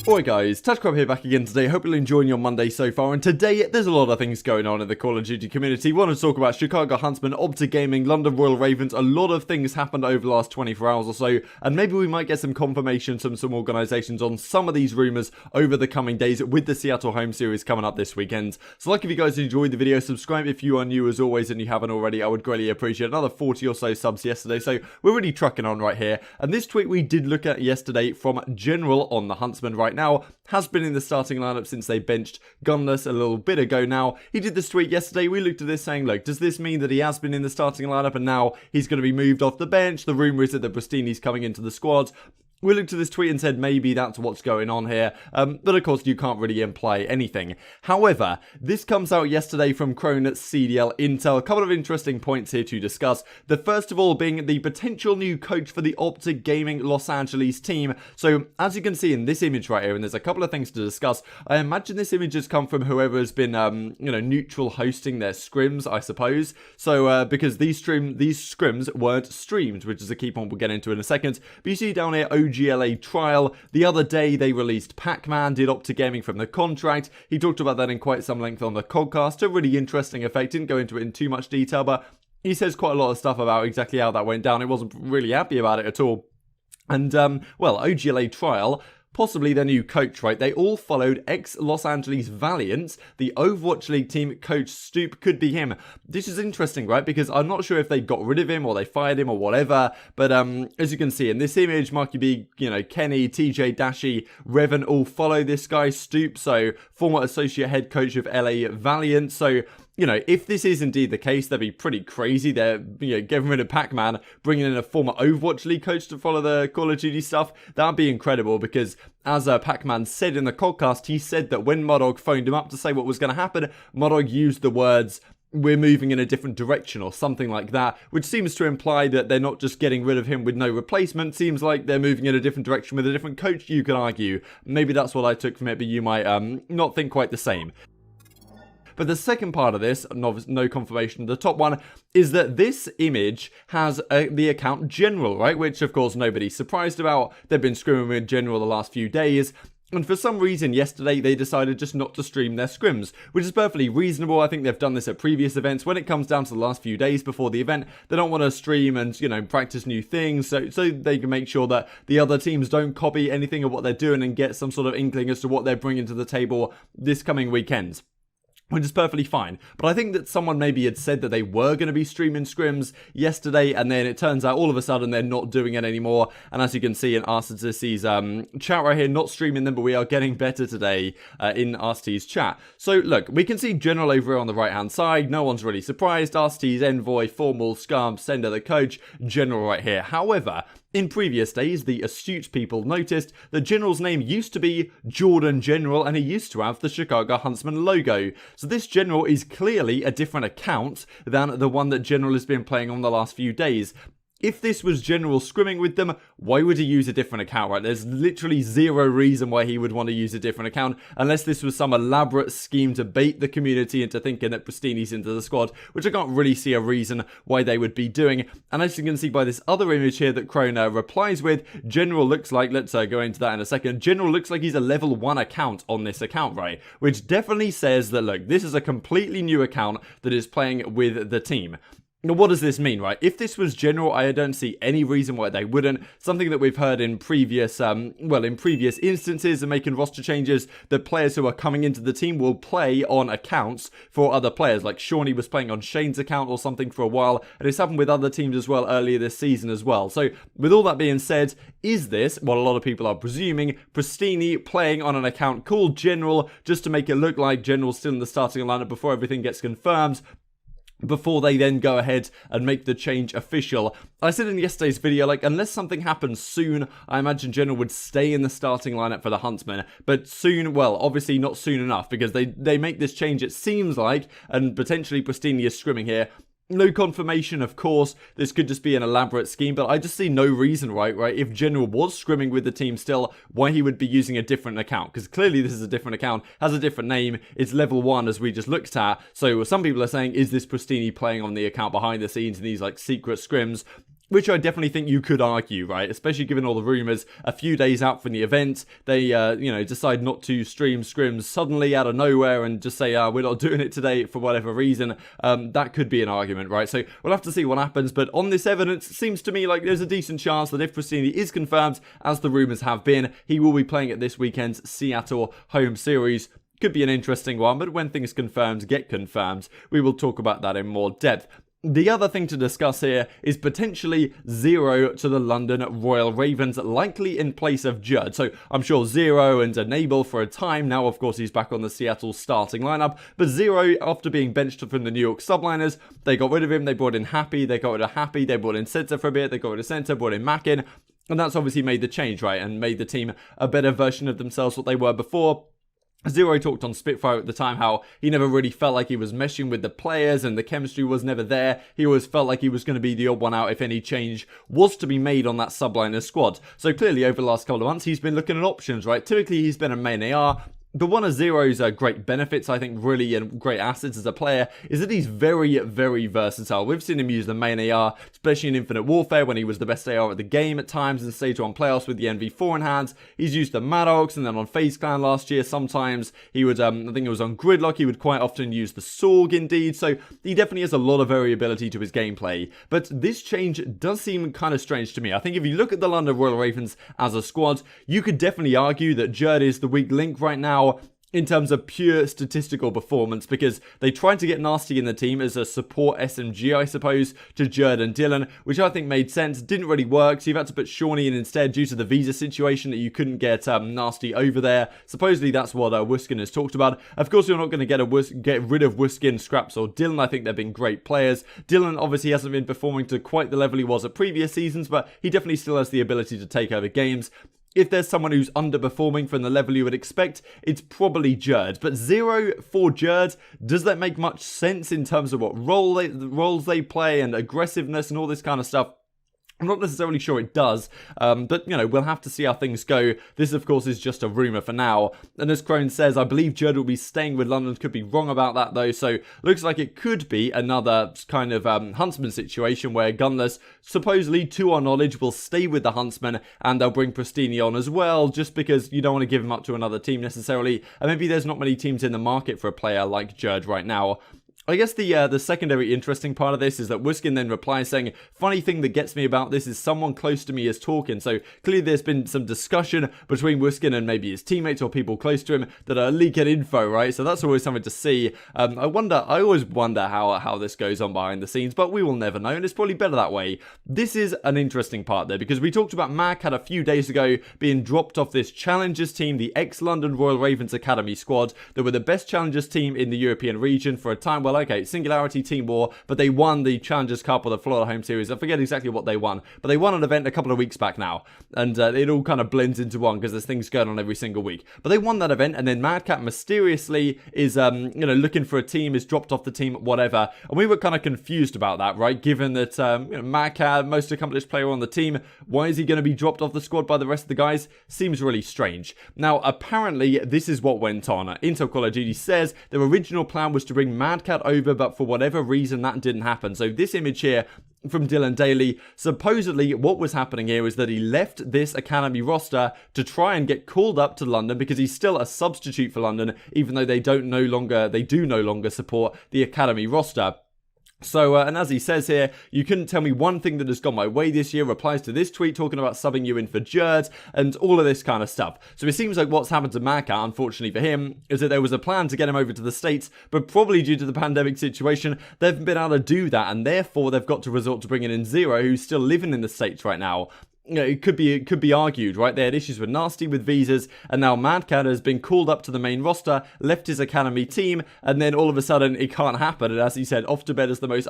Alright guys, TouchCrab here back again today. Hope you're enjoying your Monday so far, and today there's a lot of things going on in the Call of Duty community. Want to talk about Chicago Huntsmen, OpTic Gaming, London Royal Ravens. A lot of things happened over the last 24 hours or so, and maybe we might get some confirmation from some organisations on some of these rumours over the coming days with the Seattle home series coming up this weekend. So like if you guys enjoyed the video, subscribe if you are new as always and you haven't already. I would greatly appreciate another 40 or so subs yesterday, so we're really trucking on right here. And this tweet we did look at yesterday from General on the Huntsmen right now has been in the starting lineup since they benched Gunless a little bit ago now. He did this tweet yesterday. We looked at this saying, look, does this mean that he has been in the starting lineup and now he's going to be moved off the bench? The rumour is that the Pristini's coming into the squad. We looked at this tweet and said maybe that's what's going on here, but of course you can't really imply anything. However, this comes out yesterday from Crone at CDL Intel. A couple of interesting points here to discuss. The first of all being the potential new coach for the OpTic Gaming Los Angeles team. So as you can see in this image right here, and there's a couple of things to discuss, I imagine this image has come from whoever has been, neutral hosting their scrims, I suppose. So because these scrims weren't streamed, which is a key point we'll get into in a second. But you see down here, GLA trial. The other day they released Pac-Man, did OpTic Gaming from the contract. He talked about that in quite some length on the podcast. A really interesting effect. Didn't go into it in too much detail, but he says quite a lot of stuff about exactly how that went down. He wasn't really happy about it at all. And, OGLA trial, possibly their new coach, right? They all followed ex-Los Angeles Valiant, the Overwatch League team coach. Stoop could be him. This is interesting, right? Because I'm not sure if they got rid of him or they fired him or whatever. But as you can see in this image, Marky B, Kenny, TJ, Dashi, Revan all follow this guy, Stoop. So former associate head coach of LA Valiant. So if this is indeed the case, that'd be pretty crazy. They're, getting rid of Pac-Man, bringing in a former Overwatch League coach to follow the Call of Duty stuff. That'd be incredible because, as Pac-Man said in the podcast, he said that when MattG phoned him up to say what was going to happen, MattG used the words, "We're moving in a different direction," or something like that, which seems to imply that they're not just getting rid of him with no replacement. Seems like they're moving in a different direction with a different coach, you could argue. Maybe that's what I took from it, but you might not think quite the same. But the second part of this, no confirmation, the top one, is that this image has the account General, right? Which, of course, nobody's surprised about. They've been scrimming with General the last few days. And for some reason, yesterday, they decided just not to stream their scrims, which is perfectly reasonable. I think they've done this at previous events. When it comes down to the last few days before the event, they don't want to stream and, practice new things so they can make sure that the other teams don't copy anything of what they're doing and get some sort of inkling as to what they're bringing to the table this coming weekend, which is perfectly fine. But I think that someone maybe had said that they were going to be streaming scrims yesterday, and then it turns out all of a sudden they're not doing it anymore. And as you can see in RCTC's chat right here, not streaming them, but we are getting better today in RCT's chat. So look, we can see General over here on the right hand side. No one's really surprised. RCT's Envoy, Formal, Scum, Sender the coach, General right here. However, in previous days, the astute people noticed that General's name used to be Jordan General, and he used to have the Chicago Huntsman logo. So this General is clearly a different account than the one that General has been playing on the last few days. If this was General scrimming with them, why would he use a different account, right? There's literally zero reason why he would want to use a different account, unless this was some elaborate scheme to bait the community into thinking that Pristini's into the squad, which I can't really see a reason why they would be doing. And as you can see by this other image here that Krona replies with, General looks like, let's go into that in a second, General looks like he's a level 1 account on this account, right? Which definitely says that, look, this is a completely new account that is playing with the team. Now, what does this mean, right? If this was General, I don't see any reason why they wouldn't. Something that we've heard in previous, instances of making roster changes, that players who are coming into the team will play on accounts for other players. Like Shawnee was playing on Shane's account or something for a while, and it's happened with other teams as well earlier this season as well. So, with all that being said, is this, what a lot of people are presuming, Pristini playing on an account called General, just to make it look like General's still in the starting lineup before everything gets confirmed, before they then go ahead and make the change official? I said in yesterday's video, like, unless something happens soon, I imagine General would stay in the starting lineup for the Huntsmen. But soon, well, obviously not soon enough, because they make this change, it seems like, and potentially Pristini is scrimming here. No confirmation, of course. This could just be an elaborate scheme, but I just see no reason, right? If General was scrimming with the team still, why he would be using a different account? Because clearly this is a different account, has a different name, it's level 1 as we just looked at. So some people are saying, is this Pristini playing on the account behind the scenes in these like secret scrims? which I definitely think you could argue, right? Especially given all the rumours. A few days out from the event, they, decide not to stream scrims suddenly out of nowhere and just say, we're not doing it today for whatever reason. That could be an argument, right? So we'll have to see what happens. But on this evidence, it seems to me like there's a decent chance that if Pristini is confirmed, as the rumours have been, he will be playing at this weekend's Seattle home series. Could be an interesting one, but when things get confirmed, we will talk about that in more depth. The other thing to discuss here is potentially Zer0 to the London Royal Ravens, likely in place of Judd. So I'm sure Zer0 and Enable for a time. Now, of course, he's back on the Seattle starting lineup. But Zer0, after being benched from the New York Subliners, they got rid of him. They brought in Happy. They got rid of Happy. They brought in Center for a bit. They got rid of Center, brought in Mack in. And that's obviously made the change, right? And made the team a better version of themselves, what they were before. Zer0 talked on Spitfire at the time how he never really felt like he was meshing with the players and the chemistry was never there. He always felt like he was going to be the odd one out if any change was to be made on that Subliners squad. So clearly over the last couple of months he's been looking at options, right? Typically he's been a main AR. But one of Zer0's great benefits, I think, really, and great assets as a player, is that he's very, very versatile. We've seen him use the main AR, especially in Infinite Warfare, when he was the best AR at the game at times in Stage 1 playoffs with the NV4 in hands. He's used the Maddox, and then on FaZe Clan last year, sometimes he would, I think it was on Gridlock, he would quite often use the Sorg indeed. So he definitely has a lot of variability to his gameplay. But this change does seem kind of strange to me. I think if you look at the London Royal Ravens as a squad, you could definitely argue that Judd is the weak link right now in terms of pure statistical performance, because they tried to get Nasty in the team as a support SMG, I suppose, to Judd and Dylan, which I think made sense. Didn't really work, so you've had to put Shawnee in instead due to the visa situation that you couldn't get Nasty over there. Supposedly that's what Wuskin has talked about. Of course, you're not going to get rid of Wuskin, Scraps, or Dylan. I think they've been great players. Dylan obviously hasn't been performing to quite the level he was at previous seasons, but he definitely still has the ability to take over games. If there's someone who's underperforming from the level you would expect, it's probably Judd. But Zer0 for Judd, does that make much sense in terms of what roles they play and aggressiveness and all this kind of stuff? I'm not necessarily sure it does, but, we'll have to see how things go. This, of course, is just a rumour for now. And as Crone says, I believe Judd will be staying with London. Could be wrong about that, though. So, looks like it could be another kind of Huntsman situation where Gunless, supposedly, to our knowledge, will stay with the Huntsman and they'll bring Pristini on as well, just because you don't want to give him up to another team necessarily. And maybe there's not many teams in the market for a player like Judd right now. I guess the secondary interesting part of this is that Wuskin then replies saying, funny thing that gets me about this is someone close to me is talking. So clearly there's been some discussion between Wuskin and maybe his teammates or people close to him that are leaking info, right? So that's always something to see. I always wonder how this goes on behind the scenes, but we will never know, and it's probably better that way. This is an interesting part there, because we talked about Mack had a few days ago being dropped off this Challengers team, the ex-London Royal Ravens Academy squad, that were the best Challengers team in the European region for a time. Well, okay, Singularity Team War, but they won the Challengers Cup or the Florida Home Series. I forget exactly what they won, but they won an event a couple of weeks back now, and it all kind of blends into one because there's things going on every single week. But they won that event, and then MadCat mysteriously is, looking for a team, is dropped off the team, whatever, and we were kind of confused about that, right? Given that MadCat, most accomplished player on the team, why is he going to be dropped off the squad by the rest of the guys? Seems really strange. Now, apparently, this is what went on. Intel Call of Duty says their original plan was to bring MadCat over, but for whatever reason that didn't happen. So this image here from Dylan Daly, supposedly what was happening here is that he left this academy roster to try and get called up to London because he's still a substitute for London, even though they do no longer support the academy roster. So, and as he says here, you couldn't tell me one thing that has gone my way this year, replies to this tweet talking about subbing you in for Judd and all of this kind of stuff. So it seems like what's happened to MadCat, unfortunately for him, is that there was a plan to get him over to the States, but probably due to the pandemic situation, they've been able to do that, and therefore they've got to resort to bringing in Zer0, who's still living in the States right now. It could be argued, right? They had issues with Nasty with visas, and now MadCat has been called up to the main roster, left his academy team, and then all of a sudden it can't happen. And as he said, off to bed as the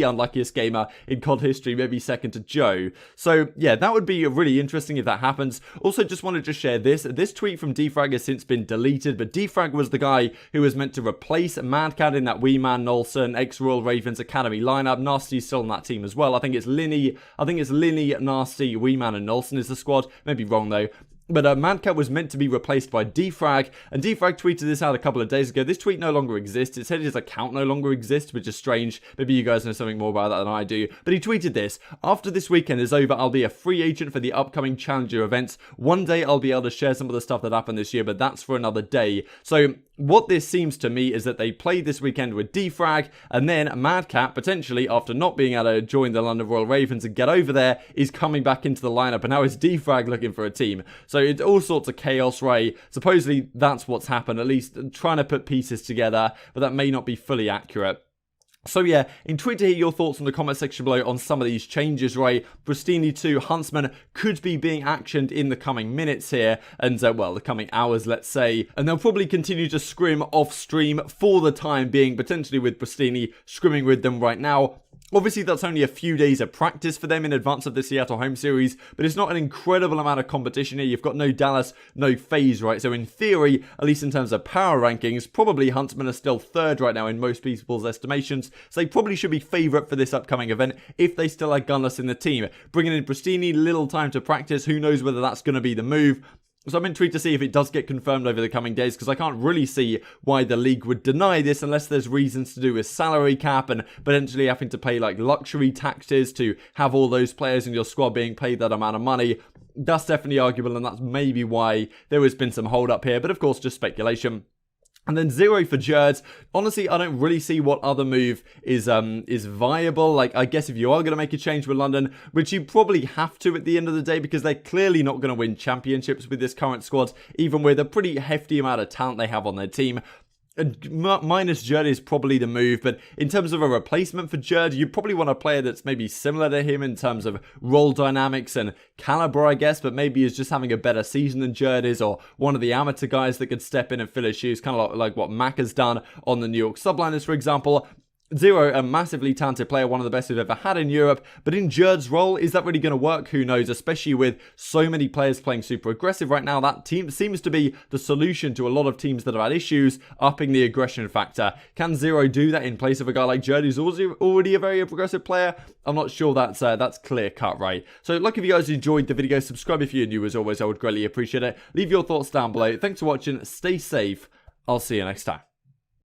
unluckiest gamer in COD history, maybe second to Joe. So yeah, that would be really interesting if that happens. Also, just wanted to share this. This tweet from Defrag has since been deleted, but Defrag was the guy who was meant to replace MadCat in that Weeman, Nolson, ex-Royal Ravens Academy lineup. Nasty's still on that team as well. I think it's Linny, Nasty, Weeman and Nolson is the squad. Maybe wrong though. But MattG was meant to be replaced by Defrag, and Defrag tweeted this out a couple of days ago. This tweet no longer exists. It said his account no longer exists, which is strange. Maybe you guys know something more about that than I do. But he tweeted this: "After this weekend is over, I'll be a free agent for the upcoming Challenger events. One day I'll be able to share some of the stuff that happened this year, but that's for another day." So what this seems to me is that they played this weekend with Defrag, and then MattG, potentially after not being able to join the London Royal Ravens and get over there, is coming back into the lineup, and now it's Defrag looking for a team. So it's all sorts of chaos, right? Supposedly that's what's happened, at least trying to put pieces together, but that may not be fully accurate. So yeah, intrigued to hear your thoughts in the comment section below on some of these changes, right? Brustini to Huntsman could be being actioned in the coming minutes here, and well, the coming hours, let's say. And they'll probably continue to scrim off stream for the time being, potentially with Brustini scrimming with them right now. Obviously, that's only a few days of practice for them in advance of the Seattle home series, but it's not an incredible amount of competition here. You've got no Dallas, no FaZe, right? So in theory, at least in terms of power rankings, probably Huntsman are still third right now in most people's estimations, so they probably should be favourite for this upcoming event if they still are gunless in the team. Bringing in Brustini, little time to practice, who knows whether that's going to be the move. So I'm intrigued to see if it does get confirmed over the coming days, because I can't really see why the league would deny this unless there's reasons to do with salary cap and potentially having to pay like luxury taxes to have all those players in your squad being paid that amount of money. That's definitely arguable, and that's maybe why there has been some hold up here, but of course just speculation. And then Zer0 for Jerd. Honestly, I don't really see what other move is viable. Like, I guess if you are going to make a change with London, which you probably have to at the end of the day, because they're clearly not going to win championships with this current squad, even with a pretty hefty amount of talent they have on their team. Minus Jerd is probably the move, but in terms of a replacement for Jerd, you probably want a player that's maybe similar to him in terms of role dynamics and caliber, I guess, but maybe is just having a better season than Jerd is, or one of the amateur guys that could step in and fill his shoes, kind of like what Mack has done on the New York Subliners, for example. Zer0, a massively talented player, one of the best we've ever had in Europe, but in Jerd's role, is that really going to work? Who knows, especially with so many players playing super aggressive right now. That team seems to be the solution to a lot of teams that have had issues, upping the aggression factor. Can Zer0 do that in place of a guy like Jerd, who's already a very aggressive player? I'm not sure that's clear cut, right? So, look, if you guys enjoyed the video, subscribe if you're new. As always, I would greatly appreciate it. Leave your thoughts down below. Thanks for watching. Stay safe. I'll see you next time.